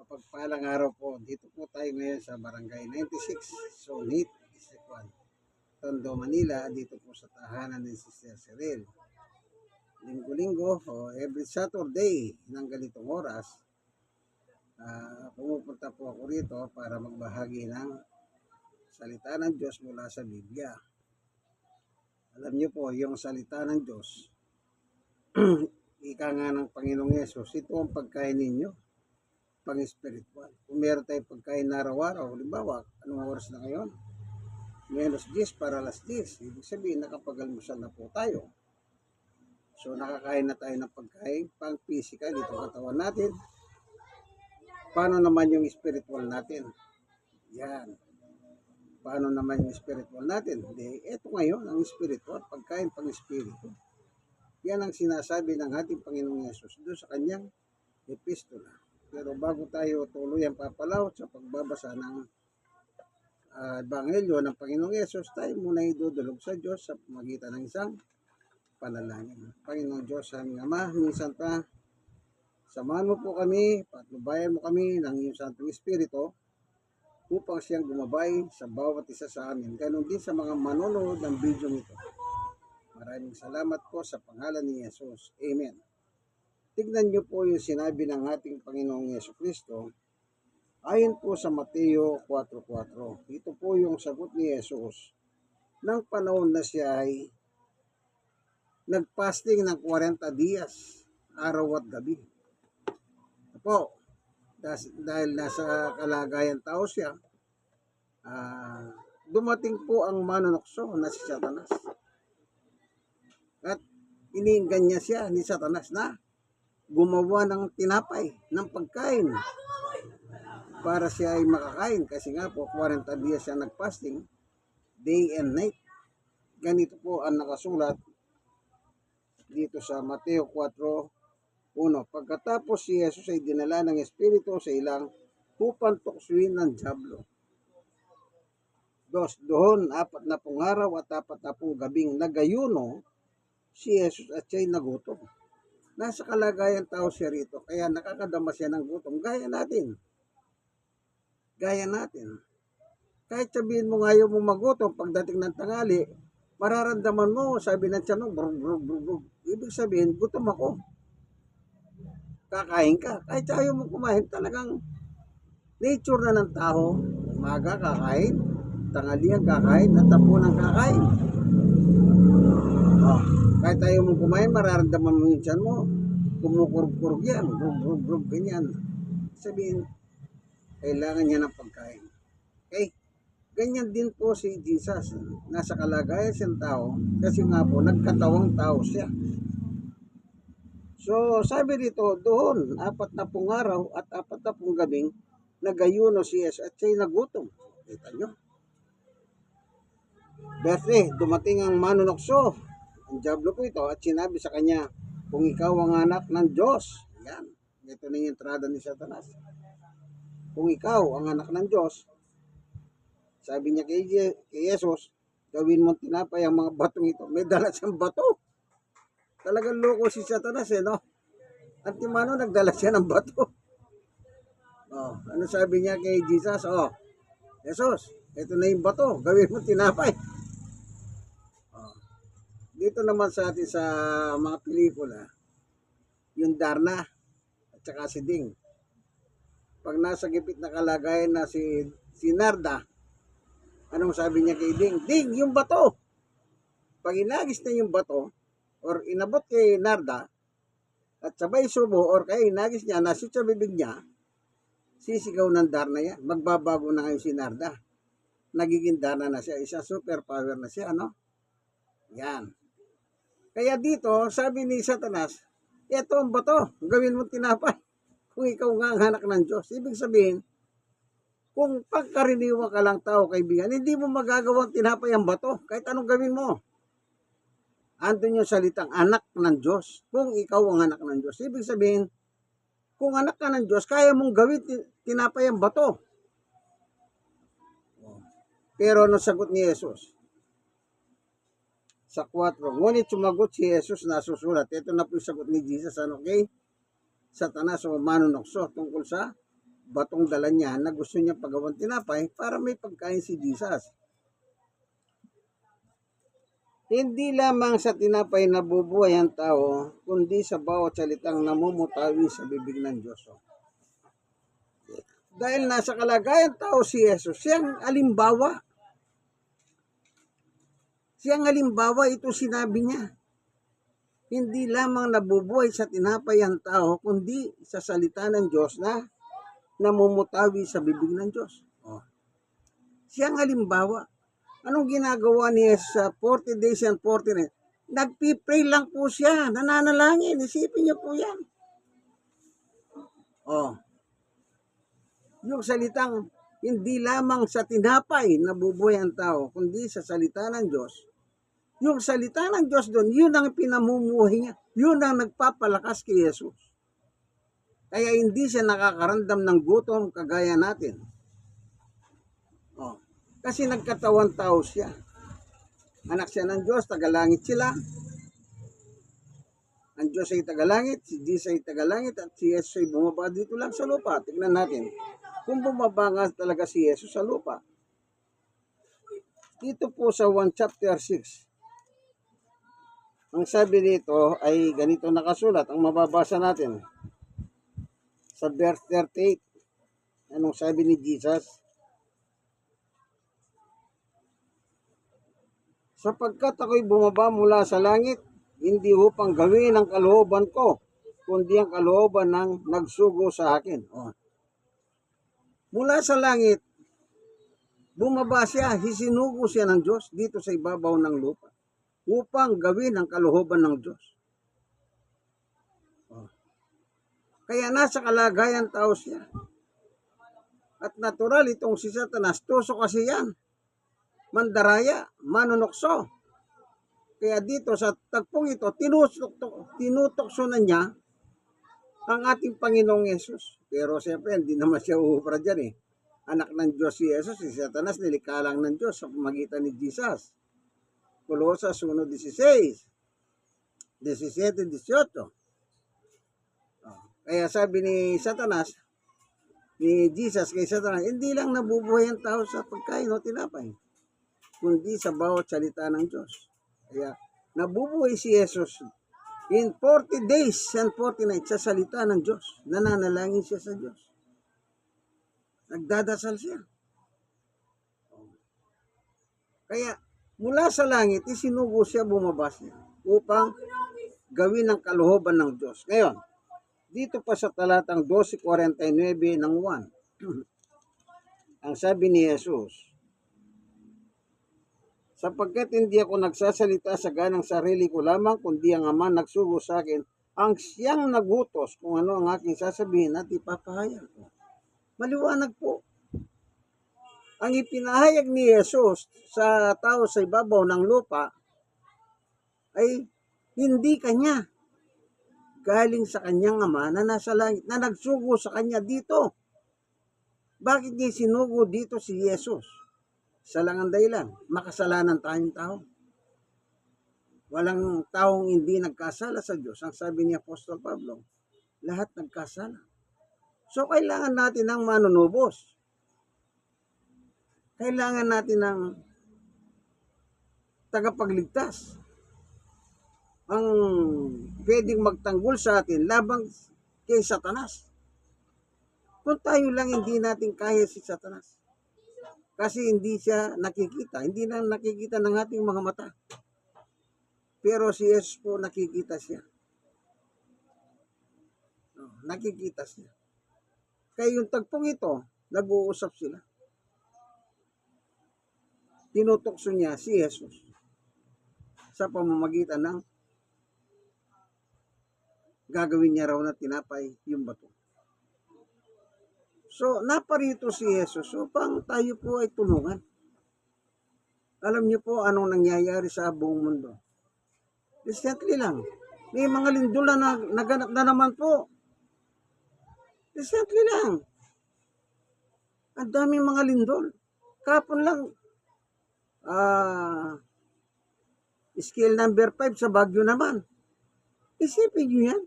Mapagpalang araw po. Dito po tayo ngayon sa Barangay 96, Sonit, Isikwan, Tondo, Manila. Dito po sa tahanan ni Sister Cyril. Linggo-linggo o every Saturday ng ganitong oras, pumupunta po ako rito para magbahagi ng salita ng Diyos mula sa Biblia. Alam niyo po, yung salita ng Diyos, ika nga ng Panginoong Yesus, ito ang pagkain ninyo, pang-spiritual. Kung meron tayong pagkain na araw-araw, halimbawa, anong oras na ngayon? Menos 10 para alas 10. Ibig sabihin, nakapag-almusal na po tayo. So, nakakain na tayo ng pagkain pang-physical, itong katawan natin. Paano naman yung spiritual natin? Yan. Paano naman yung spiritual natin? Hindi, ito ngayon, ang spiritual, pagkain pang-spiritual. Yan ang sinasabi ng ating Panginoong Yesus doon sa kanyang epistola. Pero bago tayo tuluyan papalaw sa pagbabasa ng Ebanghelyo ng Panginoong Yesus, tayo muna idudulog sa Diyos sa pamagitan ng isang panalangin. Panginoong Diyos, aming Ama, minsan pa, samahan mo po kami, patnubayan mo kami ng iyong Santong Espiritu upang siyang gumabay sa bawat isa sa amin. Ganon din sa mga manonood ng video nito. Maraming salamat po sa pangalan ni Jesus. Amen. Tignan niyo po yung sinabi ng ating Panginoong Jesucristo ayon po sa Mateo 4:4. Ito po yung sagot ni Jesus nang panahon na siya ay nagpasting ng 40 dias, araw at gabi. Ito po, dahil nasa kalagayan tao siya, dumating po ang manunokso na si Satanas. At iniinggan niya siya ni Satanas na gumawa ng tinapay, ng pagkain para siya ay makakain. Kasi nga po, 40 dias siya nagpasting, day and night. Ganito po ang nakasulat dito sa Mateo 4:1. Pagkatapos si Jesus ay dinala ng Espiritu sa ilang upang tuksuin ng dyablo. 2. Doon, 40 araw at 40 gabing nagayuno si Jesus at siya'y nagutom. Nasa kalagayan tao siya rito, kaya nakakadama siya ng gutom. Gaya natin. Kahit sabihin mo ngayon mo magutom, pagdating ng tanghali, mararamdaman mo, sabi ng tiyan mo, brug, brug, brug, brug. Ibig sabihin, gutom ako. Kakain ka. Kahit ayaw mo kumain, talagang nature na ng tao. Umaga kakain, tanghalian kakain, at tapunan kakain. Kahit ayaw mo kumain, mararamdaman mo yung tiyan mo, kumukurog-kurog yan, brug, ganyan. Sabihin, kailangan niya ng pagkain. Okay? Ganyan din po si Jesus. Nasa kalagayan siyang tao, kasi nga po, nagkatawang tao siya. So, sabi dito, doon, 40 araw at 40 gabing, nagayuno si Jesus at siya'y nagutom. Kita nyo? Birthday, dumating ang manunokso, ang dyablo po ito, at sinabi sa kanya, kung ikaw ang anak ng Diyos, yan, ito na yung entrada ni Satanas. Kung ikaw ang anak ng Diyos, sabi niya kay Jesus, gawin mong tinapay ang mga batong ito. May dala siyang bato. Talagang loko si Satanas no? At yung nagdala siya ng bato. Ano sabi niya kay Jesus? Jesus, ito na yung bato, gawin mong tinapay. Dito naman sa atin sa mga pelikula, yung Darna at saka si Ding. Pag nasa gipit na kalagayan na si Narda, anong sabi niya kay Ding? Ding, yung bato! Pag inagis na yung bato, or inabot kay Narda, at sabay subo, or kaya inagis niya, nasit sa bibig niya, sisigaw ng Darna yan. Magbabago na ngayon si Narda. Nagiging Darna na siya. Isa superpower na siya, no? Yan. Kaya dito, sabi ni Satanas, ito ang bato, gawin mo tinapay. Kung ikaw nga ang anak ng Diyos. Ibig sabihin, kung pagkaraniwan ka lang tao, kaibigan, hindi mo magagawang tinapay ang bato. Kahit anong gawin mo. Andun yung salitang anak ng Diyos. Kung ikaw ang anak ng Diyos. Ibig sabihin, kung anak ka ng Diyos, kaya mong gawin tinapay ang bato. Pero ano sagot ni Jesus? Sa 4. Ngunit sumagot si Jesus na susulat. Ito na po yung sagot ni Jesus. Ano kay Satanas o manunokso tungkol sa batong dala niya na gusto niya pagawang tinapay para may pagkain si Jesus. Hindi lamang sa tinapay nabubuhay ang tao, kundi sa bawat salitang namumutawi sa bibig ng Diyos. Dahil nasa kalagayan tao si Jesus, siyang alimbawa. Siyang alimbawa, ito sinabi niya. Hindi lamang nabubuhay sa tinapay ang tao, kundi sa salita ng Diyos na namumutawi sa bibig ng Diyos. Siyang halimbawa. Anong ginagawa ni Jesus sa 40 days and 40 nights? Nagpipray lang po siya, nananalangin. Isipin niyo po yan. Yung salitang hindi lamang sa tinapay nabubuhay ang tao, kundi sa salita ng Diyos. Yung salita ng Diyos doon, yun ang pinamumuhay niya. Yun ang nagpapalakas kay Jesus. Kaya hindi siya nakakaramdam ng gutom kagaya natin. Kasi nagkatawan tao siya. Anak siya ng Diyos, tagalangit sila. Ang Diyos ay tagalangit, si Jesus ay tagalangit, at si Jesus ay bumaba dito lang sa lupa. Tignan natin kung bumaba nga talaga si Jesus sa lupa. Dito po sa 1 chapter 6. Ang sabi dito ay ganito nakasulat. Ang mababasa natin sa verse 38. Anong sabi ni Jesus? Sapagkat ako'y bumaba mula sa langit, hindi upang gawin ang kalooban ko, kundi ang kalooban ng nagsugo sa akin. Mula sa langit, bumaba siya, hisinugo siya ng Diyos dito sa ibabaw ng lupa, upang gawin ang kalooban ng Diyos. Kaya nasa kalagayan tao siya. At natural itong si Satanas, tuso kasi yan. Mandaraya, manunokso. Kaya dito sa tagpong ito, tinutokso na niya ang ating Panginoong Yesus. Pero siyempre, hindi naman siya uupra dyan eh. Anak ng Diyos si Jesus, si Satanas, nilikha lang ng Diyos sa pamagitan ni Jesus. Colosas 1:16, 17-18. Kaya sabi ni Satanas, ni Jesus kay Satanas, hindi lang nabubuhay ang tao sa pagkain o tinapay, kundi sa bawat salita ng Diyos. Kaya nabubuhay si Jesus in 40 days and 40 nights sa salita ng Diyos. Nananalangin siya sa Diyos. Nagdadasal siya. Kaya mula sa langit, isinugo siya, bumaba siya upang gawin ang kalooban ng Diyos. Ngayon, dito pa sa talatang 12:49 ng 1, ang sabi ni Jesus, sapagkat hindi ako nagsasalita sa ganang sarili ko lamang, kundi ang Ama nagsugo sa akin, ang siyang nagutos kung ano ang aking sasabihin at ipapahayag ko. Maliwanag po. Ang ipinahayag ni Jesus sa tao sa ibabaw ng lupa ay hindi kanya. Galing sa kanyang Ama na nasa langit, na nagsugo sa kanya dito. Bakit niya sinugo dito si Jesus? Isa lang ang dahilan, makasalanan tayong tao. Walang taong hindi nagkasala sa Diyos. Ang sabi ni Apostol Pablo, lahat nagkasala. So, kailangan natin ng manunubos. Kailangan natin ng tagapagligtas. Ang pwedeng magtanggol sa atin labang kay Satanas. Kung tayo lang hindi natin kaya si Satanas. Kasi hindi siya nakikita. Hindi na nakikita ng ating mga mata. Pero si Jesus po nakikita siya. Nakikita siya. Kaya yung tagpong ito, nag-uusap sila. Tinutokso niya si Jesus sa pamamagitan ng gagawin niya raw na tinapay yung bato. So, naparito si Jesus upang tayo po ay tulungan. Alam niyo po anong nangyayari sa buong mundo. Recently lang, may mga lindol na naganap na naman po. Recently lang. Ang daming mga lindol. Kapon lang, scale number 5 sa Baguio naman. Isipin niyo yan.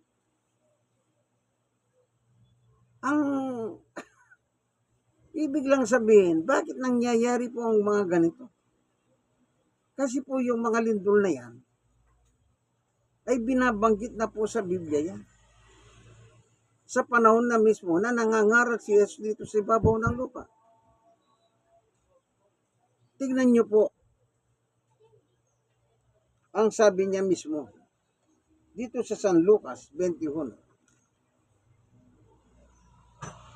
Ang Ibig lang sabihin, bakit nangyayari po ang mga ganito? Kasi po yung mga lindol na yan, ay binabanggit na po sa Biblia yan. Sa panahon na mismo na nangangaral si Jesus dito sa ibabaw ng lupa. Tignan niyo po, ang sabi niya mismo, dito sa San Lucas 21.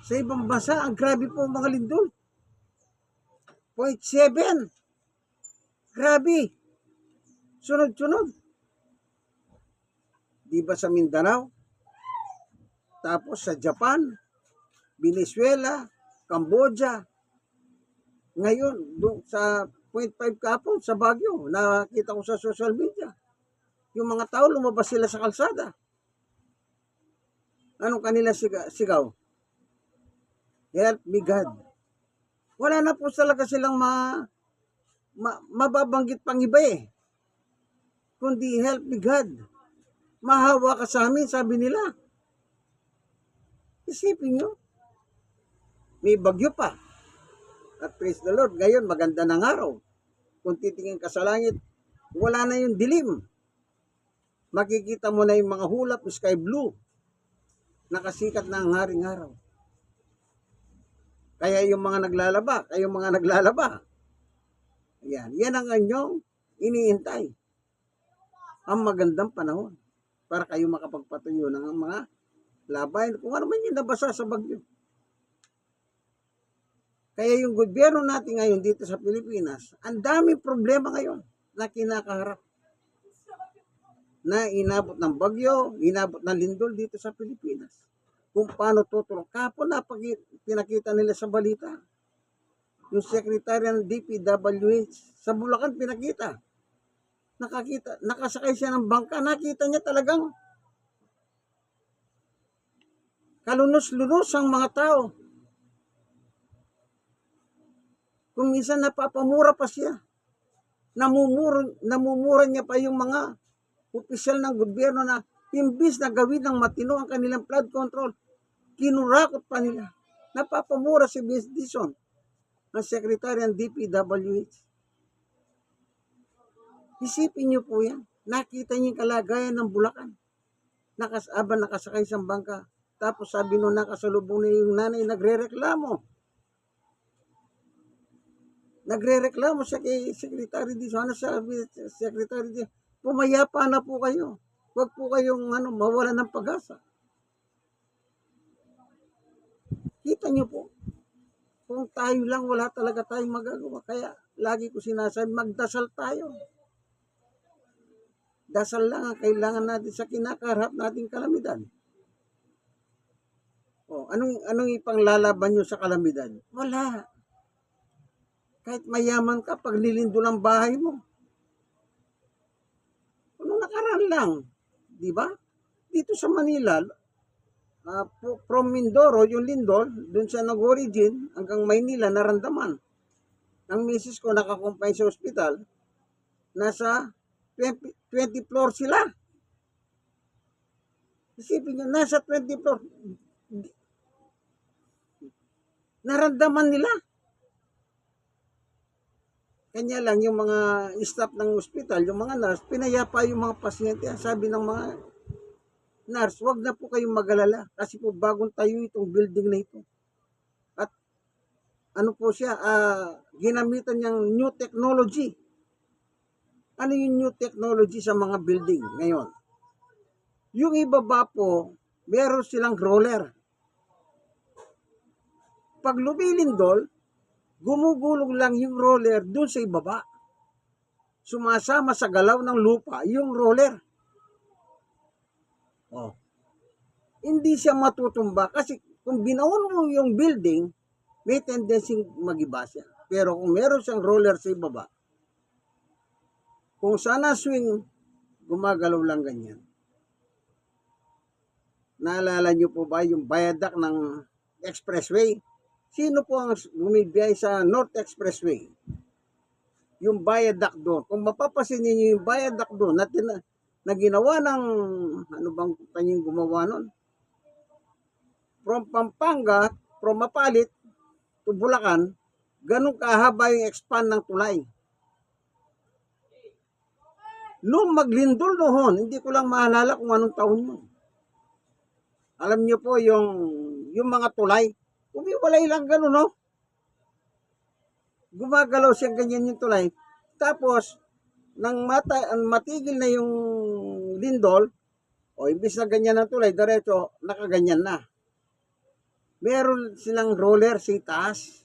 Sa ibang bansa, ang grabe po mga lindol. 0.7. Grabe. Sunod-sunod. Di ba sa Mindanao? Tapos sa Japan, Venezuela, Cambodia. Ngayon, sa 0.5 kapon sa Baguio, nakita ko sa social media. Yung mga tao, lumabas sila sa kalsada. Anong kanila sigaw? Help me God. Wala na po talaga silang mababanggit pang iba eh. Kundi help me God. Mahawa ka sa amin, sabi nila. Isipin nyo. May bagyo pa. At praise the Lord, ngayon maganda ng araw. Kung titingin ka sa langit, wala na yung dilim. Makikita mo na yung mga hulap, sky blue. Nakasikat na ang haring araw. Kaya yung mga naglalaba, yan ang inyong iniintay. Ang magandang panahon para kayo makapagpatuyo ng mga labayan. Kung ano man yung nabasa sa bagyo. Kaya yung gobyerno natin ngayon dito sa Pilipinas, ang daming problema ngayon na kinakaharap. Na inabot ng bagyo, inabot ng lindol dito sa Pilipinas. Kung paano tutulong. Kapon na pinakita nila sa balita. Yung Secretary ng DPWH sa Bulacan pinakita. Nakasakay siya ng bangka, nakita niya talagang kalunos-lunos ang mga tao. Kung minsan napapamura pa siya. Namumura niya pa yung mga opisyal ng gobyerno na imbis na gawin ng matino ang kanilang flood control, kinurakot pa nila. Napapamura si Vince Dizon, ang Secretary ng DPWH. Isipin niyo po yan. Nakita niyo yung kalagayan ng Bulacan. Nakasakay sa bangka. Tapos sabi nung nakasalubong na yung nanay, nagre-reklamo siya kay Secretary Dizon. Ano sabi Secretary Dizon? Pumayapa na po kayo. Huwag po kayong mawalan ng pag-asa. Kita niyo po, kung tayo lang, wala talaga tayong magagawa. Kaya lagi ko sinasabi, magdasal tayo. Dasal lang ang kailangan natin sa kinakaharap nating kalamidad. Anong ipanglalaban nyo sa kalamidad? Wala. Kahit mayaman ka, pag nilindol ang bahay mo. Anong nakaraan lang? Di ba? Dito sa Manila, from Mindoro, yung lindol, dun siya nag-origin, hanggang Maynila, naramdaman. Ang misis ko nakakumpay sa ospital, nasa 20 floor sila. Isipin nyo, nasa 20 floor. Naramdaman nila. Kanya lang yung mga staff ng ospital, yung mga nurse, pinayapa yung mga pasyente. Sabi ng mga nurse, wag na po kayong mag-alala kasi po bagong tayo itong building na ito. At ano po siya, ginamitan niyang new technology. Ano yung new technology sa mga building ngayon? Yung ibaba po, meron silang roller. Pag lumilindol, gumugulong lang yung roller dun sa ibaba. Sumasama sa galaw ng lupa yung roller. Hindi siya matutumba kasi kung binaon mo yung building, may tendency mag-iba siya. Pero kung meron siyang roller sa ibaba, kung sana swing, gumagalaw lang ganyan. Naalala niyo po ba yung viaduct ng expressway? Sino po ang bumibiyay sa North Expressway? Yung viaduct doon. Kung mapapasin niyo yung viaduct doon na ginawa ng, ano bang kanyang gumawa nun? From Pampanga, from Mapalit, to Bulacan, ganun kahaba yung expand ng tulay. Nung maglindol noon, hindi ko lang maalala kung anong taon yun. Alam niyo po yung mga tulay, umiwalay lang ganun, no? Gumagalaw siya ganyan yung tulay. Tapos, nang matigil na yung lindol, o imbis na ganyan ang tulay, diretso, nakaganyan na. Meron silang roller sa taas,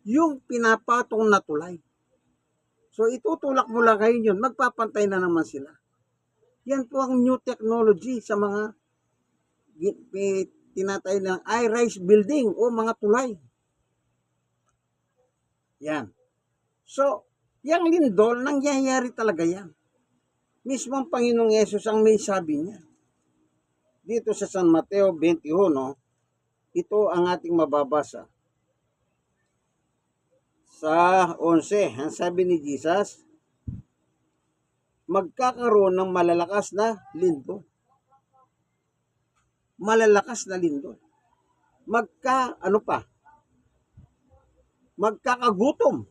yung pinapatong na tulay. So, itutulak mo lang ngayon yun, magpapantay na naman sila. Yan po ang new technology sa mga tinatay ng high-rise building o mga tulay. Yan. So, yung lindol, nangyayari talaga yan. Mismo ang Panginoong Yesus ang may sabi niya. Dito sa San Mateo 21, ito ang ating mababasa. Sa 11, ang sabi ni Jesus, magkakaroon ng malalakas na lindol. Malalakas na lindol. Magkakagutom.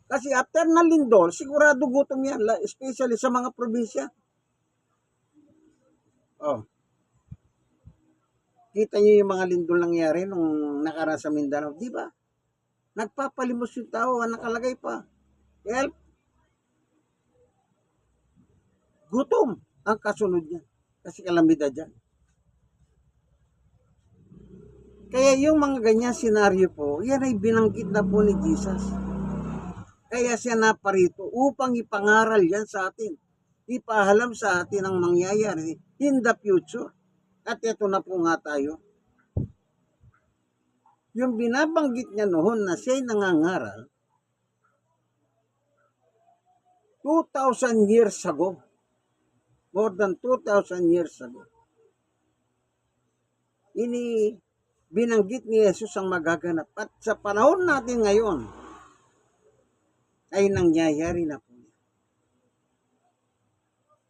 Kasi after na lindol, sigurado gutom yan, especially sa mga probinsya. Oh. Kita niyo yung mga lindol nangyari nung nakaraan sa Mindanao, di ba? Nagpapalimos yung tao, nakalagay pa. Help. Gutom ang kasunod niya. Kasi kalamidad yan. Kaya yung mga ganyan senaryo po, yan ay binanggit na po ni Jesus. Kaya siya naparito upang ipangaral yan sa atin. Ipahalam sa atin ang mangyayari in the future. At ito na po nga tayo. Yung binabanggit niya noon na siya'y nangangaral, 2,000 years ago. More than 2,000 years ago. Binanggit ni Jesus ang magaganap. At sa panahon natin ngayon, ay nangyayari na po.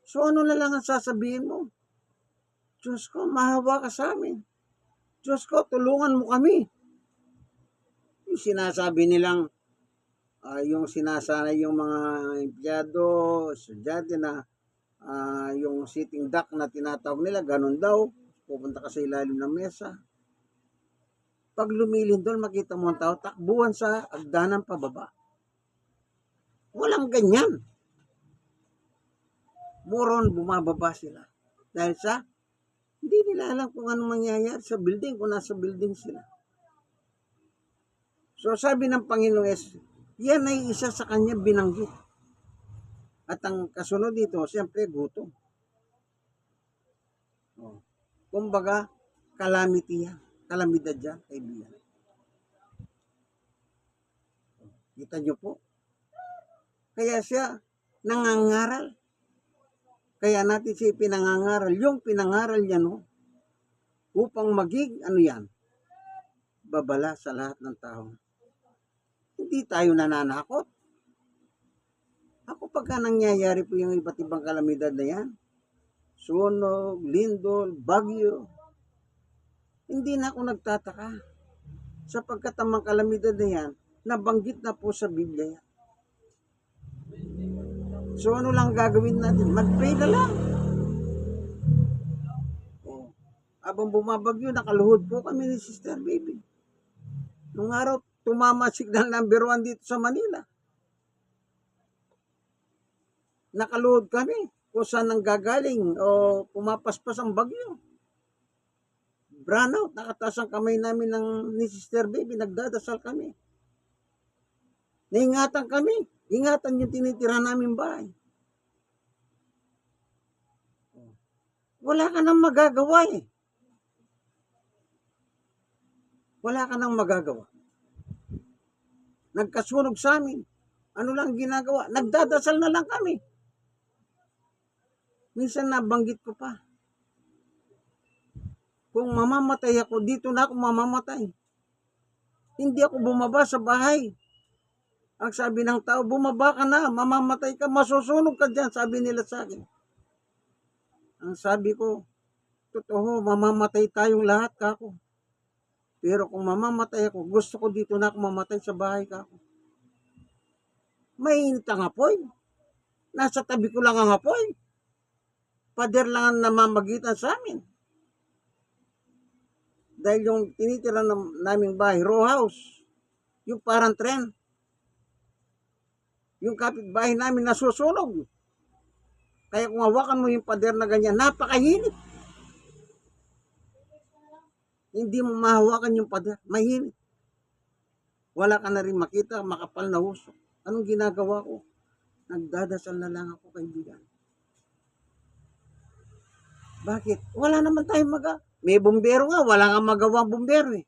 So ano na lang ang sasabihin mo? Diyos ko, mahawa ka sa amin. Diyos ko, tulungan mo kami. Yung sinasabi nilang, yung sinasanay yung mga empleyado, estudyante na, yung sitting duck na tinatawag nila, ganun daw, pupunta ka sa ilalim ng mesa. Pag lumilindol, makita mo ang tao, takbuhan sa agdanang pababa. Walang ganyan. Moron, bumababa sila. Dahil sa, hindi nila alam kung anong mangyayari sa building, kung nasa building sila. So sabi ng Panginoon Jesus, yan ay isa sa kanya binanggit. At ang kasunod dito, siyempre gutom. Kumbaga, calamity yan. Kalamidad yan, kaibigan. Kita nyo po. Kaya siya nangangaral. Kaya natin siya pinangangaral. Yung pinangaral niya, no, upang maging, babala sa lahat ng tao. Hindi tayo nananakot. Ako pagka nangyayari po yung iba't ibang kalamidad na yan, sunog, lindol, bagyo, hindi na ako nagtataka. Sapagkat ang mga kalamidad na yan, nabanggit na po sa Biblia yan. So ano lang gagawin natin? Mag-pray na lang. Habang bumabagyo, nakaluhod po kami ni Sister Baby. Nung araw, tumama signal number 1 dito sa Manila. Nakaluhod kami kung saan nang gagaling o pumapaspas ang bagyo. Brownout, nakataas ang kamay namin ni Sister Baby, nagdadasal kami. Naingatan kami. Ingatan yung tinitira namin bahay. Wala ka nang magagawa eh. Wala ka nang magagawa. Nagkasunog sa amin. Ano lang ginagawa? Nagdadasal na lang kami. Minsan nabanggit ko pa. Kung mamamatay ako, dito na ako mamamatay. Hindi ako bumaba sa bahay. Ang sabi ng tao, bumaba ka na, mamamatay ka, masusunog ka dyan, sabi nila sa akin. Ang sabi ko, totoo, mamamatay tayong lahat kako. Pero kung mamamatay ako, gusto ko dito na ako mamatay sa bahay ka ako. Mainit ang apoy. Nasa tabi ko lang ang apoy. Pader lang ang namamagitan sa amin. Dahil yung tinitira naming bahay, row house, yung parang tren, yung kapitbahay namin nasusunog. Kaya kung hawakan mo yung pader na ganyan, napakahinit. Hindi mo mahawakan yung pader, mahinit. Wala ka na rin makita, makapal na usok. Anong ginagawa ko? Nagdadasal na lang ako, kaibigan. Bakit? Wala naman tayong may bumbero nga, wala nga magawa ang bumbero eh.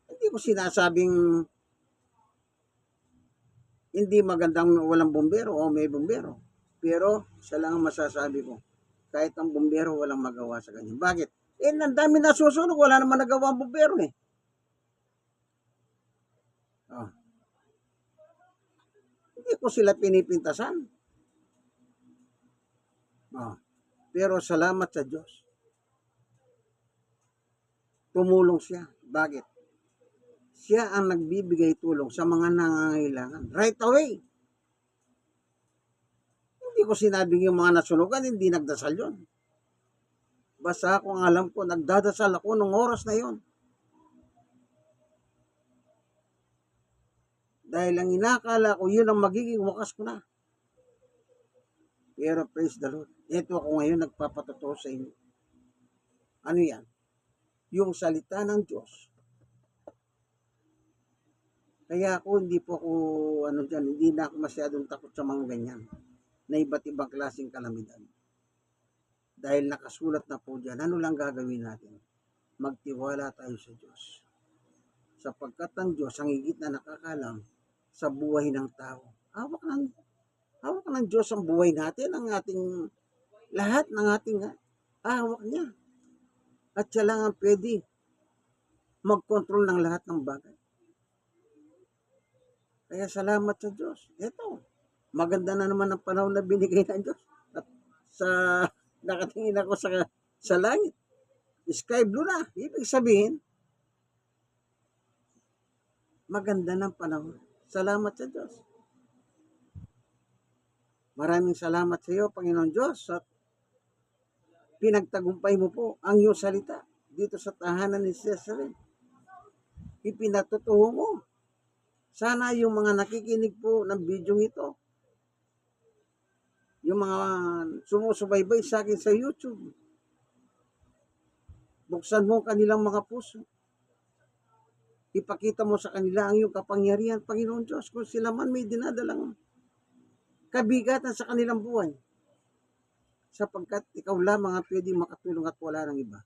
Hindi ko sinasabing hindi magandang walang bumbero o may bumbero. Pero siya lang ang masasabi ko. Kahit ang bumbero walang magawa sa kanya. Bakit? Eh, ang dami nasusunog, wala naman nagawa ang bumbero eh. Oh. Hindi ko sila pinipintasan. Oh. Pero salamat sa Diyos. Tumulong siya. Bakit? Siya ang nagbibigay tulong sa mga nangangailangan. Right away. Hindi ko sinabing yung mga nasunugan, hindi nagdasal yon. Basta ako ang alam ko, nagdadasal ako nung oras na yon. Dahil ang inakala ko, yun ang magiging wakas ko na. Pero praise the Lord. Ito ako ngayon nagpapatotoo sa inyo. Ano yan? Yung salita ng Diyos. Kaya ako, hindi po ako, hindi na ako masyadong takot sa mga ganyan. Na iba't ibang klaseng kalamidad. Dahil nakasulat na po dyan, ano lang gagawin natin? Magtiwala tayo sa Diyos. Sapagkat ang Diyos ang higit na nakakalam sa buhay ng tao. Hawak ng Diyos ang buhay natin, ang ating lahat ng ating hawak niya. At siya lang ang pwede mag-control ng lahat ng bagay. Kaya salamat sa Diyos. Ito, maganda na naman ang panahon na binigay ng Diyos. At nakatingin ako sa langit. Sky blue na. Ibig sabihin, maganda ng panahon. Salamat sa Diyos. Maraming salamat sa iyo, Panginoon Diyos, at pinagtagumpay mo po ang iyong salita dito sa tahanan ni Cesare. Ipinatutuho mo. Sana yung mga nakikinig po ng video ito, yung mga sumusubaybay sa akin sa YouTube, buksan mo kanilang mga puso. Ipakita mo sa kanila ang iyong kapangyarihan, Panginoon Diyos, kung sila man may dinadalang kabigatan sa kanilang buhay. Sapagkat ikaw lamang ang pwedeng makatulong at wala ng iba.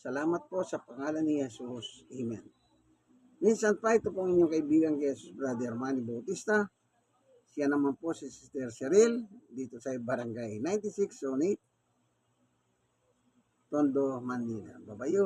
Salamat po sa pangalan ni Jesus. Amen. Minsan pa, ito po ang inyong kaibigan kay Jesus, Brother Manny Bautista. Siya naman po si Sister Cheryl, dito sa Barangay 9608, Tondo, Manila. Babayo!